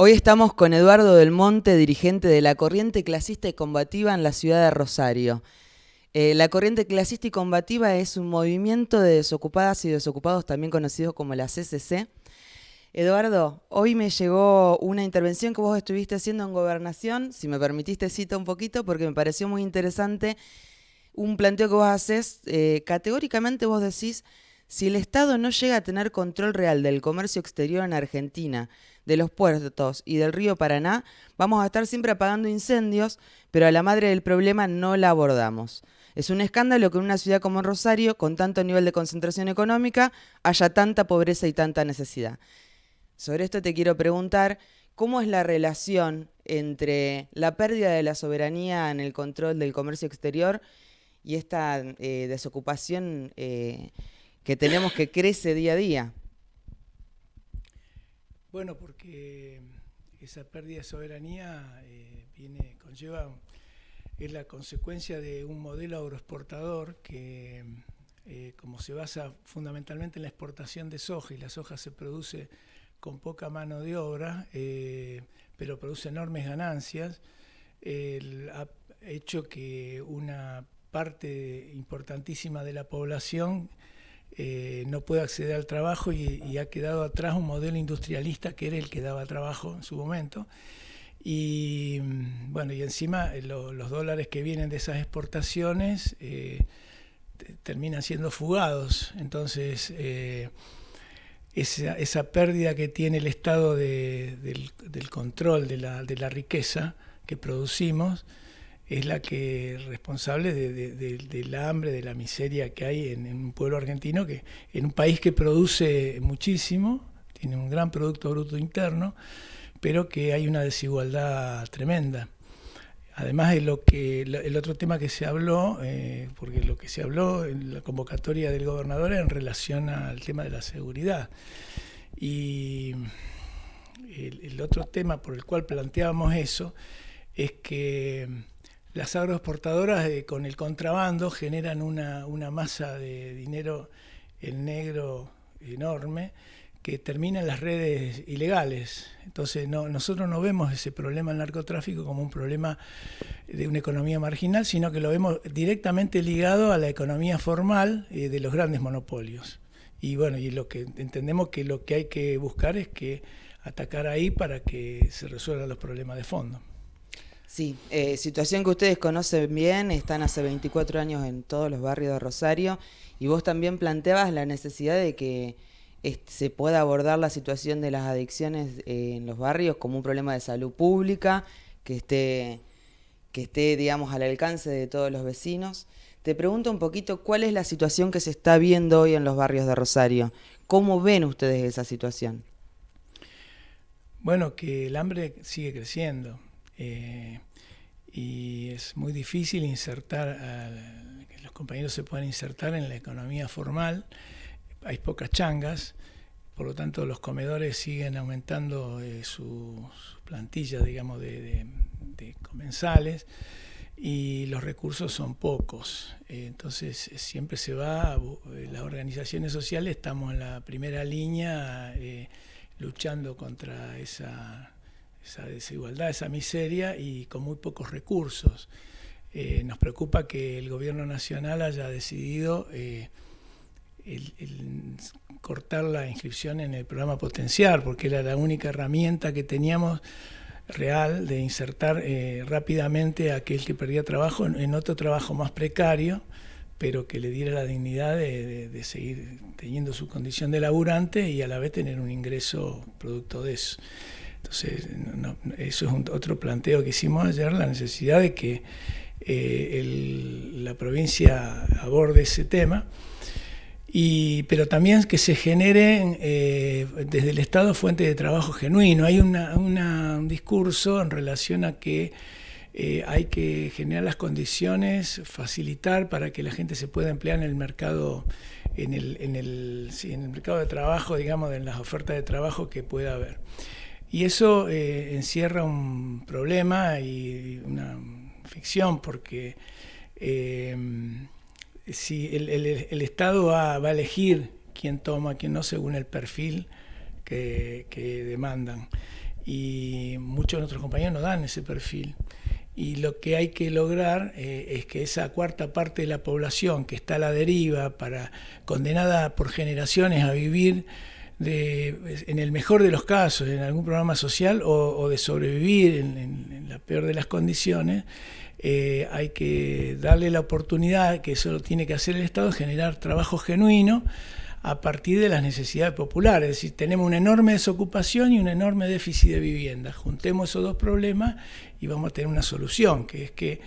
Hoy estamos con Eduardo Del Monte, dirigente de la Corriente Clasista y Combativa en la ciudad de Rosario. La Corriente Clasista y Combativa es un movimiento de desocupadas y desocupados, también conocido como la CCC. Eduardo, hoy me llegó una intervención que vos estuviste haciendo en Gobernación, si me permitiste cita un poquito, porque me pareció muy interesante un planteo que vos haces. Categóricamente vos decís, si el Estado no llega a tener control real del comercio exterior en Argentina, de los puertos y del río Paraná, vamos a estar siempre apagando incendios, pero a la madre del problema no la abordamos. Es un escándalo que en una ciudad como Rosario, con tanto nivel de concentración económica, haya tanta pobreza y tanta necesidad. Sobre esto te quiero preguntar, ¿cómo es la relación entre la pérdida de la soberanía en el control del comercio exterior y esta desocupación que tenemos que crece día a día? Bueno, porque esa pérdida de soberanía es la consecuencia de un modelo agroexportador que, como se basa fundamentalmente en la exportación de soja, y la soja se produce con poca mano de obra, pero produce enormes ganancias, ha hecho que una parte importantísima de la población no puede acceder al trabajo y ha quedado atrás un modelo industrialista que era el que daba trabajo en su momento. Y bueno, y encima los dólares que vienen de esas exportaciones terminan siendo fugados. Entonces, esa pérdida que tiene el Estado del control de la riqueza que producimos es la que es responsable de la hambre, de la miseria que hay en un pueblo argentino, que en un país que produce muchísimo, tiene un gran Producto Bruto Interno, pero que hay una desigualdad tremenda. Además de el otro tema que se habló, porque lo que se habló en la convocatoria del gobernador era en relación al tema de la seguridad. Y el otro tema por el cual planteábamos eso es que las agroexportadoras con el contrabando generan una masa de dinero en negro enorme que termina en las redes ilegales. Entonces nosotros no vemos ese problema del narcotráfico como un problema de una economía marginal, sino que lo vemos directamente ligado a la economía formal de los grandes monopolios. Y bueno, y lo que entendemos que lo que hay que buscar es que atacar ahí para que se resuelvan los problemas de fondo. Sí, situación que ustedes conocen bien, están hace 24 años en todos los barrios de Rosario, y vos también planteabas la necesidad de que se pueda abordar la situación de las adicciones en los barrios como un problema de salud pública, que esté, digamos, al alcance de todos los vecinos. Te pregunto un poquito, ¿cuál es la situación que se está viendo hoy en los barrios de Rosario? ¿Cómo ven ustedes esa situación? Bueno, que el hambre sigue creciendo. Y es muy difícil que los compañeros se puedan insertar en la economía formal. Hay pocas changas, por lo tanto los comedores siguen aumentando su plantilla, digamos, de comensales, y los recursos son pocos. Entonces siempre se va, las organizaciones sociales estamos en la primera línea luchando contra esa desigualdad, esa miseria, y con muy pocos recursos. Nos preocupa que el gobierno nacional haya decidido el cortar la inscripción en el programa Potenciar, porque era la única herramienta que teníamos real de insertar rápidamente a aquel que perdía trabajo en otro trabajo más precario, pero que le diera la dignidad de seguir teniendo su condición de laburante y a la vez tener un ingreso producto de eso. Entonces, eso es otro planteo que hicimos ayer, la necesidad de que la provincia aborde ese tema, pero también que se generen desde el Estado fuentes de trabajo genuino. Hay un discurso en relación a que hay que generar las condiciones, facilitar para que la gente se pueda emplear en el mercado, en el mercado de trabajo, digamos, en las ofertas de trabajo que pueda haber. Y eso encierra un problema y una ficción, porque si el Estado va a elegir quién toma, quién no, según el perfil que demandan. y muchos de nuestros compañeros no dan ese perfil. Y lo que hay que lograr es que esa cuarta parte de la población que está a la deriva, condenada por generaciones a vivir en el mejor de los casos, en algún programa social, o de sobrevivir en la peor de las condiciones, hay que darle la oportunidad, que eso lo tiene que hacer el Estado, de generar trabajo genuino a partir de las necesidades populares. Es decir, tenemos una enorme desocupación y un enorme déficit de vivienda. Juntemos esos dos problemas y vamos a tener una solución, que es que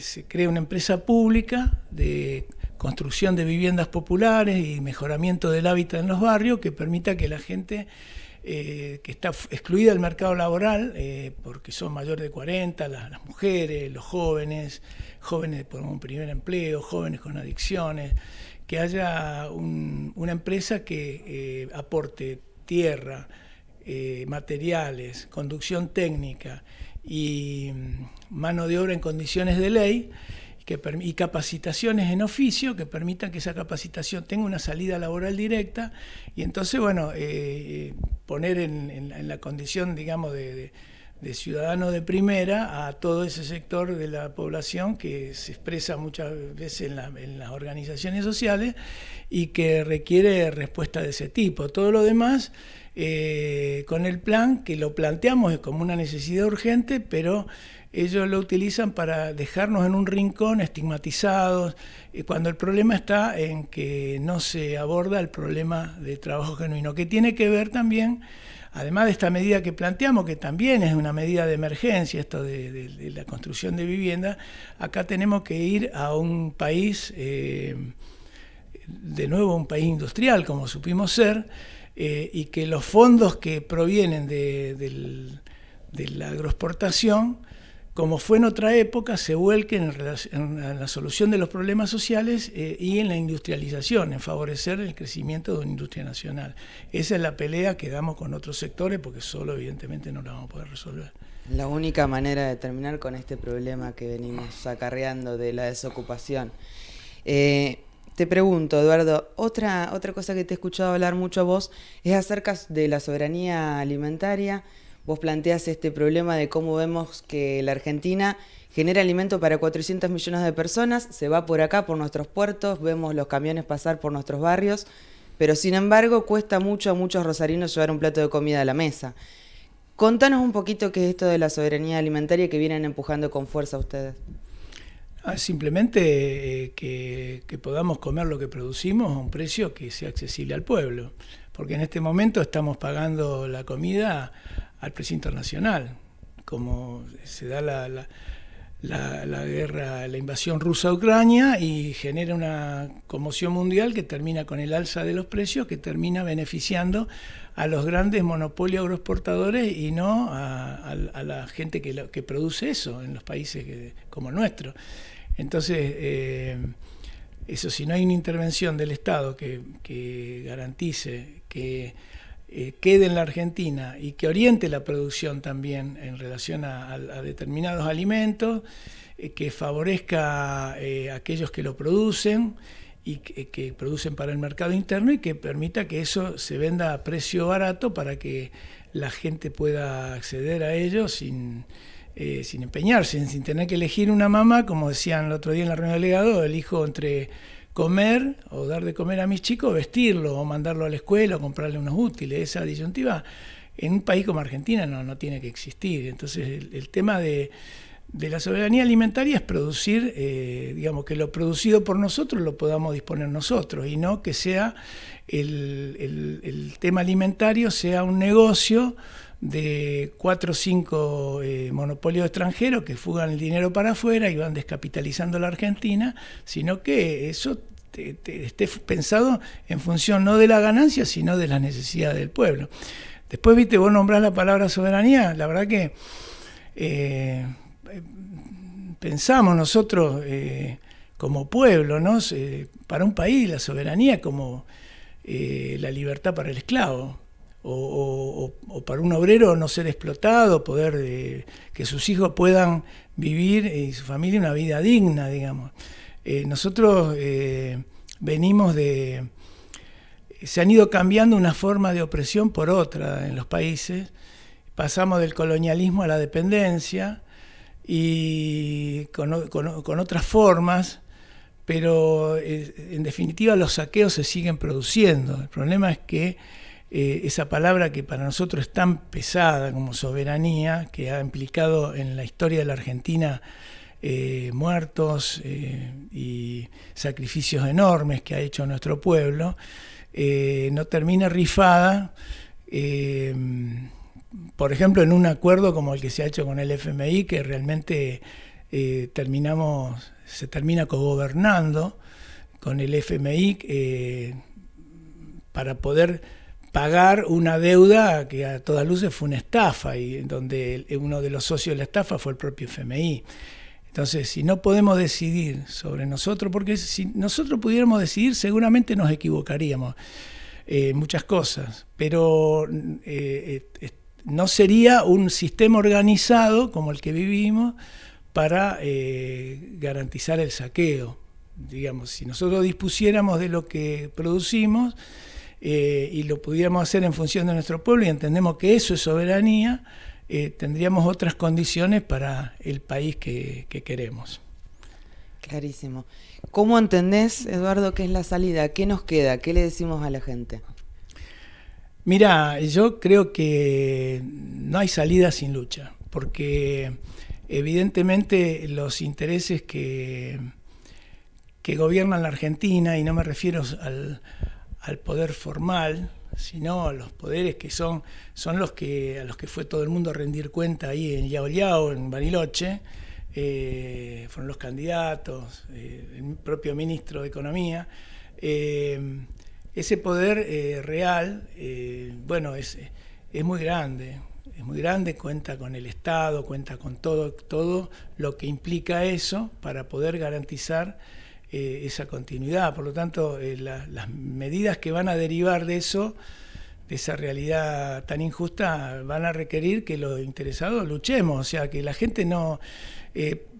se cree una empresa pública de construcción de viviendas populares y mejoramiento del hábitat en los barrios, que permita que la gente que está excluida del mercado laboral, porque son mayores de 40, las mujeres, los jóvenes por un primer empleo, jóvenes con adicciones, que haya una empresa que aporte tierra, materiales, conducción técnica y mano de obra en condiciones de ley, y capacitaciones en oficio que permitan que esa capacitación tenga una salida laboral directa, y entonces, bueno, poner en la condición, digamos, de ciudadano de primera a todo ese sector de la población que se expresa muchas veces en las organizaciones sociales y que requiere respuesta de ese tipo. Todo lo demás, con el plan, que lo planteamos como una necesidad urgente, pero ellos lo utilizan para dejarnos en un rincón estigmatizados, cuando el problema está en que no se aborda el problema de trabajo genuino, que tiene que ver también, además de esta medida que planteamos, que también es una medida de emergencia, esto de la construcción de vivienda. Acá tenemos que ir a un país, de nuevo un país industrial, como supimos ser, y que los fondos que provienen de la agroexportación, como fue en otra época, se vuelquen en la solución de los problemas sociales y en la industrialización, en favorecer el crecimiento de una industria nacional. Esa es la pelea que damos con otros sectores, porque solo evidentemente no la vamos a poder resolver. La única manera de terminar con este problema que venimos acarreando de la desocupación. Te pregunto, Eduardo, otra cosa que te he escuchado hablar mucho a vos es acerca de la soberanía alimentaria. Vos planteás este problema de cómo vemos que la Argentina genera alimento para 400 millones de personas, se va por acá, por nuestros puertos, vemos los camiones pasar por nuestros barrios, pero sin embargo cuesta mucho a muchos rosarinos llevar un plato de comida a la mesa. Contanos un poquito qué es esto de la soberanía alimentaria que vienen empujando con fuerza ustedes. Simplemente que podamos comer lo que producimos a un precio que sea accesible al pueblo, porque en este momento estamos pagando la comida al precio internacional, como se da la guerra, la invasión rusa a Ucrania, y genera una conmoción mundial que termina con el alza de los precios, que termina beneficiando a los grandes monopolios agroexportadores y no a la gente que produce eso en los países como el nuestro. Entonces, eso, si no hay una intervención del Estado que garantice que quede en la Argentina y que oriente la producción también en relación a determinados alimentos, que favorezca a aquellos que lo producen y que producen para el mercado interno, y que permita que eso se venda a precio barato para que la gente pueda acceder a ello sin empeñarse, sin tener que elegir una mamá, como decían el otro día en la reunión del delegado, elijo entre comer o dar de comer a mis chicos, vestirlo o mandarlo a la escuela o comprarle unos útiles. Esa disyuntiva en un país como Argentina no tiene que existir. Entonces el tema de la soberanía alimentaria es producir, digamos, que lo producido por nosotros lo podamos disponer nosotros, y no que sea el tema alimentario sea un negocio de 4 o 5 monopolios extranjeros que fugan el dinero para afuera y van descapitalizando la Argentina, sino que eso esté pensado en función no de la ganancia, sino de las necesidades del pueblo. Después, viste, vos nombrás la palabra soberanía, la verdad que pensamos nosotros como pueblo, ¿no? Para un país la soberanía como la libertad para el esclavo. O para un obrero no ser explotado, poder que sus hijos puedan vivir y su familia una vida digna, digamos. Nosotros venimos se han ido cambiando una forma de opresión por otra en los países. pasamos del colonialismo a la dependencia y con otras formas, pero en definitiva los saqueos se siguen produciendo. El problema es que esa palabra que para nosotros es tan pesada como soberanía, que ha implicado en la historia de la Argentina muertos y sacrificios enormes que ha hecho nuestro pueblo, no termina rifada, por ejemplo, en un acuerdo como el que se ha hecho con el FMI, que realmente se termina cogobernando con el FMI para poder pagar una deuda que a todas luces fue una estafa, y donde uno de los socios de la estafa fue el propio FMI. Entonces, si no podemos decidir sobre nosotros, porque si nosotros pudiéramos decidir seguramente nos equivocaríamos muchas cosas, pero no sería un sistema organizado como el que vivimos para garantizar el saqueo. Digamos, si nosotros dispusiéramos de lo que producimos y lo pudiéramos hacer en función de nuestro pueblo y entendemos que eso es soberanía, tendríamos otras condiciones para el país que queremos. Clarísimo. ¿Cómo entendés, Eduardo, qué es la salida? ¿Qué nos queda? ¿Qué le decimos a la gente? Mira, yo creo que no hay salida sin lucha, porque evidentemente los intereses que gobiernan la Argentina, y no me refiero al poder formal, sino a los poderes que son a los que fue todo el mundo a rendir cuenta ahí en Yao Yao, en Bariloche, fueron los candidatos, el propio ministro de Economía. Ese poder real, bueno, es muy grande, cuenta con el Estado, cuenta con todo lo que implica eso para poder garantizar esa continuidad. Por lo tanto, las medidas que van a derivar de eso, de esa realidad tan injusta, van a requerir que los interesados luchemos, o sea, que la gente no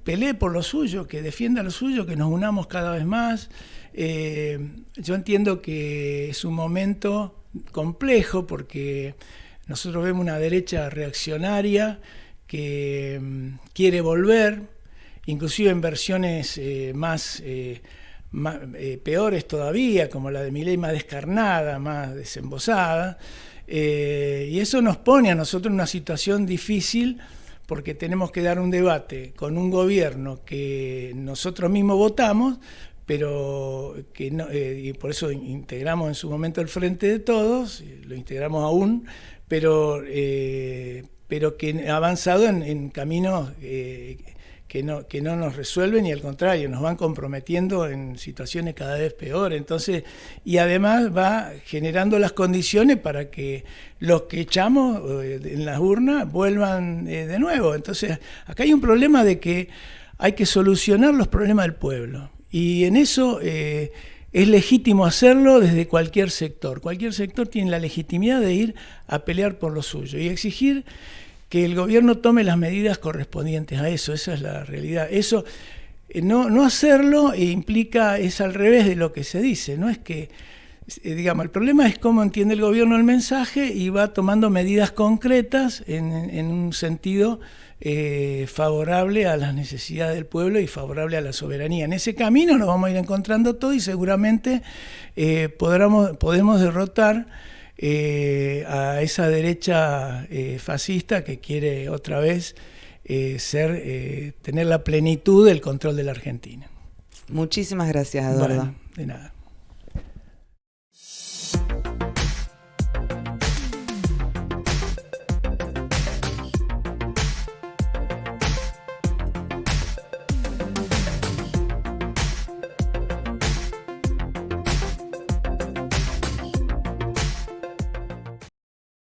pelee por lo suyo, que defienda lo suyo, que nos unamos cada vez más. Yo entiendo que es un momento complejo porque nosotros vemos una derecha reaccionaria que quiere volver, inclusive en versiones peores todavía, como la de Milei, más descarnada, más desembosada, y eso nos pone a nosotros en una situación difícil, porque tenemos que dar un debate con un gobierno que nosotros mismos votamos, pero que no, y por eso integramos en su momento el Frente de Todos, lo integramos aún, pero que ha avanzado en caminos que no nos resuelven, y al contrario, nos van comprometiendo en situaciones cada vez peores. Entonces, y además va generando las condiciones para que los que echamos en las urnas vuelvan de nuevo. Entonces, acá hay un problema de que hay que solucionar los problemas del pueblo, y en eso es legítimo hacerlo desde cualquier sector. Cualquier sector tiene la legitimidad de ir a pelear por lo suyo y exigir que el gobierno tome las medidas correspondientes a eso. Esa es la realidad. Eso, no hacerlo implica, es al revés de lo que se dice. No es que, digamos, el problema es cómo entiende el gobierno el mensaje y va tomando medidas concretas en un sentido favorable a las necesidades del pueblo y favorable a la soberanía. En ese camino nos vamos a ir encontrando todo, y seguramente podemos derrotar a esa derecha fascista que quiere otra vez tener la plenitud del control de la Argentina. Muchísimas gracias, Eduardo. Bueno, de nada.